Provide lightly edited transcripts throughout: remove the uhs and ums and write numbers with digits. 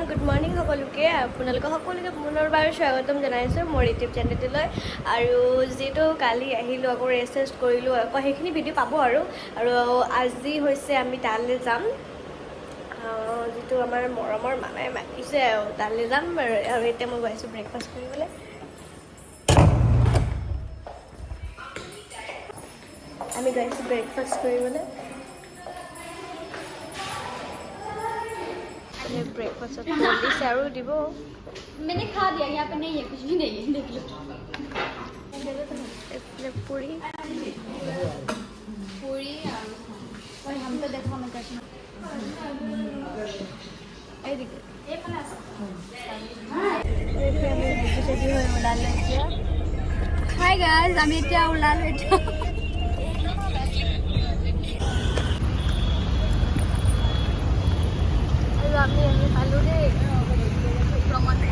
good morning সকলোকে আপোনালোকক পুনৰবাৰ স্বাগতম জনাইছোঁ মোৰ ইউটিউব চেনেলটোলৈ আৰু যিহেতু কালি আহিলোঁ আকৌ ৰেষ্ট কৰিলোঁ আকৌ সেইখিনি ভিডিঅ' পাব আৰু আজি হৈছে আমি তালৈ যাম যিটো আমাৰ মৰমৰ মামাই মাতিছে আৰু তালৈ যাম আৰু এতিয়া মই গৈছোঁ ব্ৰেকফাষ্ট কৰিবলৈ আমি গৈছোঁ ব্ৰেকফাষ্ট কৰিবলৈ ब्रेकफास्ट जल्दी से आरो দিব मैंने खा दिया यहाँ पे नहीं है कुछ भी नहीं है देख लो पूरी पूरी और हम तो देखो मैं कैसे এই দিকে এই পালে আছে এই আমি যেদি হয় ওলালে এতিয়া হাই গাইস আমি এতিয়া ওলালে এতিয়া আমি আমি পালো দেই ভ্ৰমণে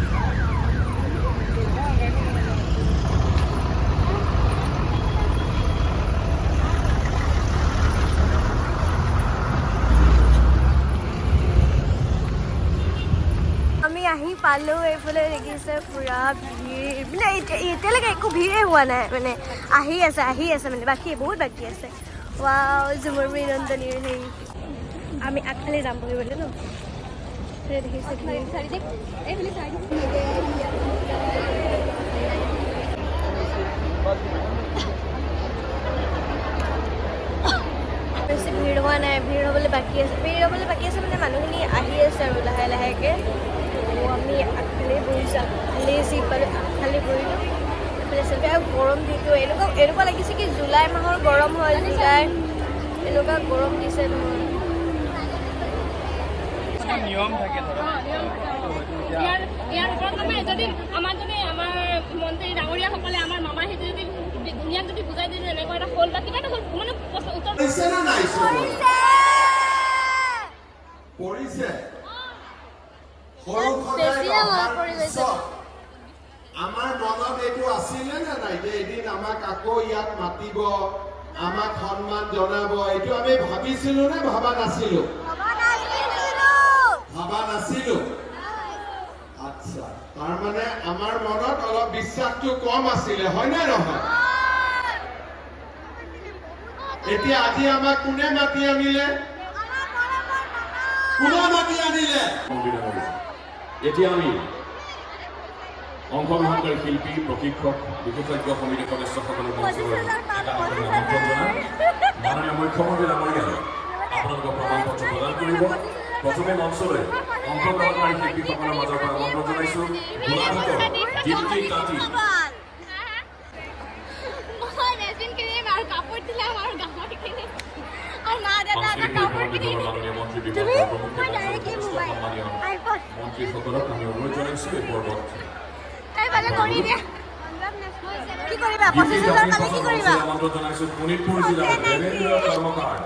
আমি আহি পালো এইফালে দেখিছে পুৰা ভিৰ মানে এতিয়ালৈকে একো ভিৰে হোৱা নাই মানে আহি আছে মানে বাকী বহুত বাকী আছে ৱাও ঝুমুৰ নন্দনীৰ হেৰি আমি আগফালে যাম বুলিবলৈ ন দেখিছে সাৰি দেখ এইফালে সাৰি বেছি ভিৰ হোৱা নাই ভিৰ হ'বলৈ বাকী আছে মানে মানুহখিনি আহি আছে আৰু লাহে লাহেকৈ আমি আগফালে বহি যাম খালি চিট পালোঁ আগফালে বহিলোঁ এইফালে চেল্ফি আৰু গৰম দিনটো এনেকুৱা লাগিছে কি জুলাই মাহৰ গৰম হয় জুলাই এনেকুৱা গৰম দিছে নহয় নিয়ম থাকে ইয়াৰ ওপৰত মানে যদি আমাৰ মন্ত্ৰী ডাঙৰীয়াসকলে আমাৰ মামাৰ সেইটো যদি ধুনীয়াক যদি বুজাই দিয়ে এনেকুৱা এটা হ'ল বা কিবা এটা হ'ল মানে উত্তৰ আমাৰ মনত এইটো আছিলে নে নাই যে এদিন আমাক আকৌ ইয়াত মাতিব আমাক সন্মান জনাব এইটো আমি ভাবিছিলো নে ভাবা নাছিলো আচ্ছা তাৰমানে আমাৰ মনত অলপ বিশ্বাসটো কম আছিলে হয় নে নহয় এতিয়া আজি আমাক কোনে মাতি আনিলে এতিয়া আমি অংশগ্ৰহণকাৰী শিল্পী প্ৰশিক্ষক বিশেষজ্ঞ সমিতিৰ সদস্যসকলৰ মাননীয় মুখ্যমন্ত্ৰী ডাঙৰীয়াই আপোনালোকক প্ৰমাণ পত্ৰ প্ৰদান কৰিব প্ৰথমে মঞ্চলৈ অংশগ্ৰহণকাৰী শিল্পীসকলৰ মাজৰ পৰা আমন্ত্ৰণ জনাইছোঁ গোলাঘাটৰ দীপ্তি তাঁতী মন্ত্ৰীসকলক আমি অনুৰোধ জনাইছোঁ এই পৰ্বত আমন্ত্ৰণ জনাইছোঁ শোণিতপুৰ জিলাৰ দেৱেন্দ্ৰ কৰ্মকাৰ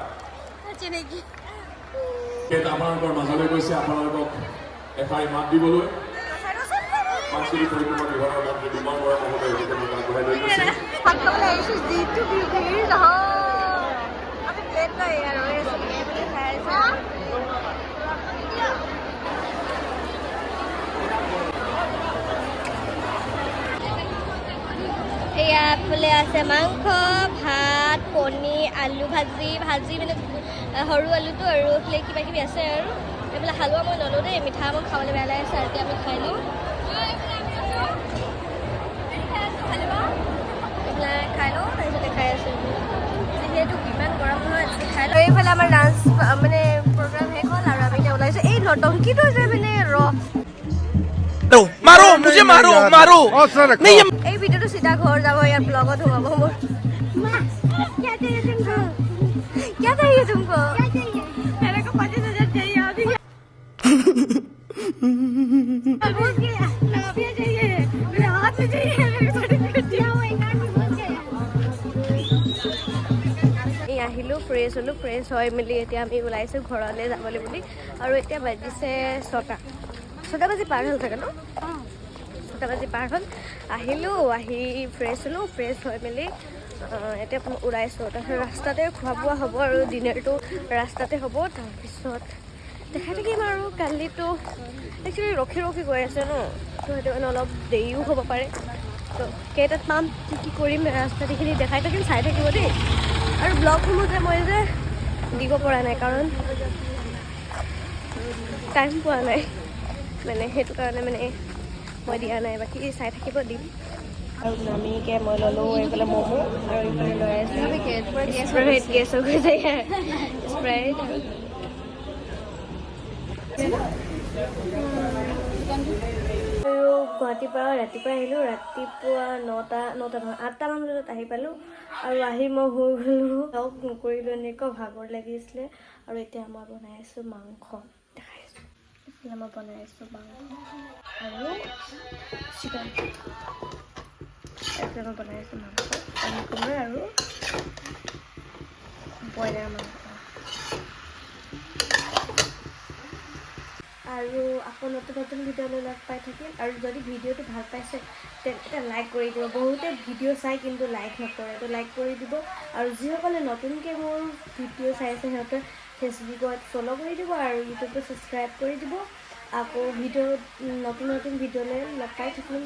আপোনালোকৰ মাজলৈ গৈছে আপোনালোকক এষাৰি মাত দিবলৈ সাংস্কৃতিক পৰিক্ৰমা বিভাগৰ মন্ত্ৰী বিমল বৰা মহোদয়ে আগবঢ়াই লৈ গৈছে এয়াফালে আছে মাংস ভাত কণী আলু ভাজি মানে সৰু আলুটো আৰু এইফালে কিবা কিবি আছে আৰু এইফালে হালোৱা মই ল'লোঁ দেই মিঠা মই খাবলৈ বেয়া লাগি আছে আৰু এতিয়া আমি খাই লওঁ তাৰপিছতে খাই আছোঁ যিহেতু কিমান গৰম নহয় খাই লওঁ এইফালে আমাৰ ডান্স মানে প্ৰগ্ৰাম শেষ হ'ল আৰু আমি এতিয়া ওলাইছোঁ এই নটংকিটো যে মানে मारो मुझे मारो नहीं এই ভিডিঅ'টো চিধা ঘৰ যাব ইয়াত ব্লগত সোমাব মোৰ क्या चाहिए तुमको मेरे को 25,000 चाहिए अभी चाहिए मेरे हाथ में चाहिए আহিলোঁ ফ্ৰেছ হ'লোঁ ফ্ৰেছ হৈ মেলি এতিয়া আমি ওলাইছোঁ ঘৰলৈ যাবলৈ বুলি আৰু এতিয়া বাজিছে 6টা বাজি পাৰ হ'ল চাগে ন 6টা 5টা বাজি পাৰ হ'ল আহিলোঁ আহি ফ্ৰেছ হ'লোঁ ফ্ৰেছ হৈ মেলি এতিয়া ওলাইছোঁ তাৰপিছত ৰাস্তাতে খোৱা বোৱা হ'ব আৰু ডিনাৰটো ৰাস্তাতে হ'ব তাৰপিছত দেখাই থাকিম আৰু কালিতো একচুৱেলি ৰখি গৈ আছে ন তো সেইটো কাৰণে অলপ দেৰিও হ'ব পাৰে তো কেইটাত পাম কি কৰিম ৰাস্তাটিখিনি দেখাই থাকিম চাই থাকিব দেই আৰু ব্লগসমূহ মই যে দিব পৰা নাই কাৰণ টাইম পোৱা নাই মানে সেইটো কাৰণে মানে মই দিয়া নাই বাকী চাই থাকিব দিম আৰু নামিকৈ মই ল'লোঁ এইফালে ম'ম' আৰু এইফালে লৈ আছোঁ স্প্ৰাইট গেছ হৈ গৈ যায় স্প্ৰাইট আৰু গুৱাহাটীৰ পৰা ৰাতিপুৱা আহিলোঁ ৰাতিপুৱা 9টা নহয় 8টামান বজাত আহি পালোঁ আৰু আহি মই শুই গ'লোঁ লগ নকৰিলোঁ এনেকুৱা ভাগৰ লাগিছিলে আৰু এতিয়া মই বনাই আছোঁ মাংস দেখাইছোঁ এতিয়া মই বনাই আছোঁ মাংস আৰু চিকেন এতিয়া মই বনাই আছোঁ মাংস পানী কোমোৰা আৰু ব্ৰইলাৰ মাংস আৰু আকৌ নতুন ভিডিঅ'লৈ লগ পাই থাকিম আৰু যদি ভিডিঅ'টো ভাল পাইছে তেন্তে লাইক কৰি দিব বহুতে ভিডিঅ' চাই কিন্তু লাইক নকৰে তো লাইক কৰি দিব আৰু যিসকলে নতুনকৈ মোৰ ভিডিঅ' চাই আছে সিহঁতে ফেচবুকত ফ'ল' কৰি দিব আৰু ইউটিউবত ছাবস্ক্ৰাইব কৰি দিব আকৌ নতুন ভিডিঅ'লৈ লগ পাই থাকিম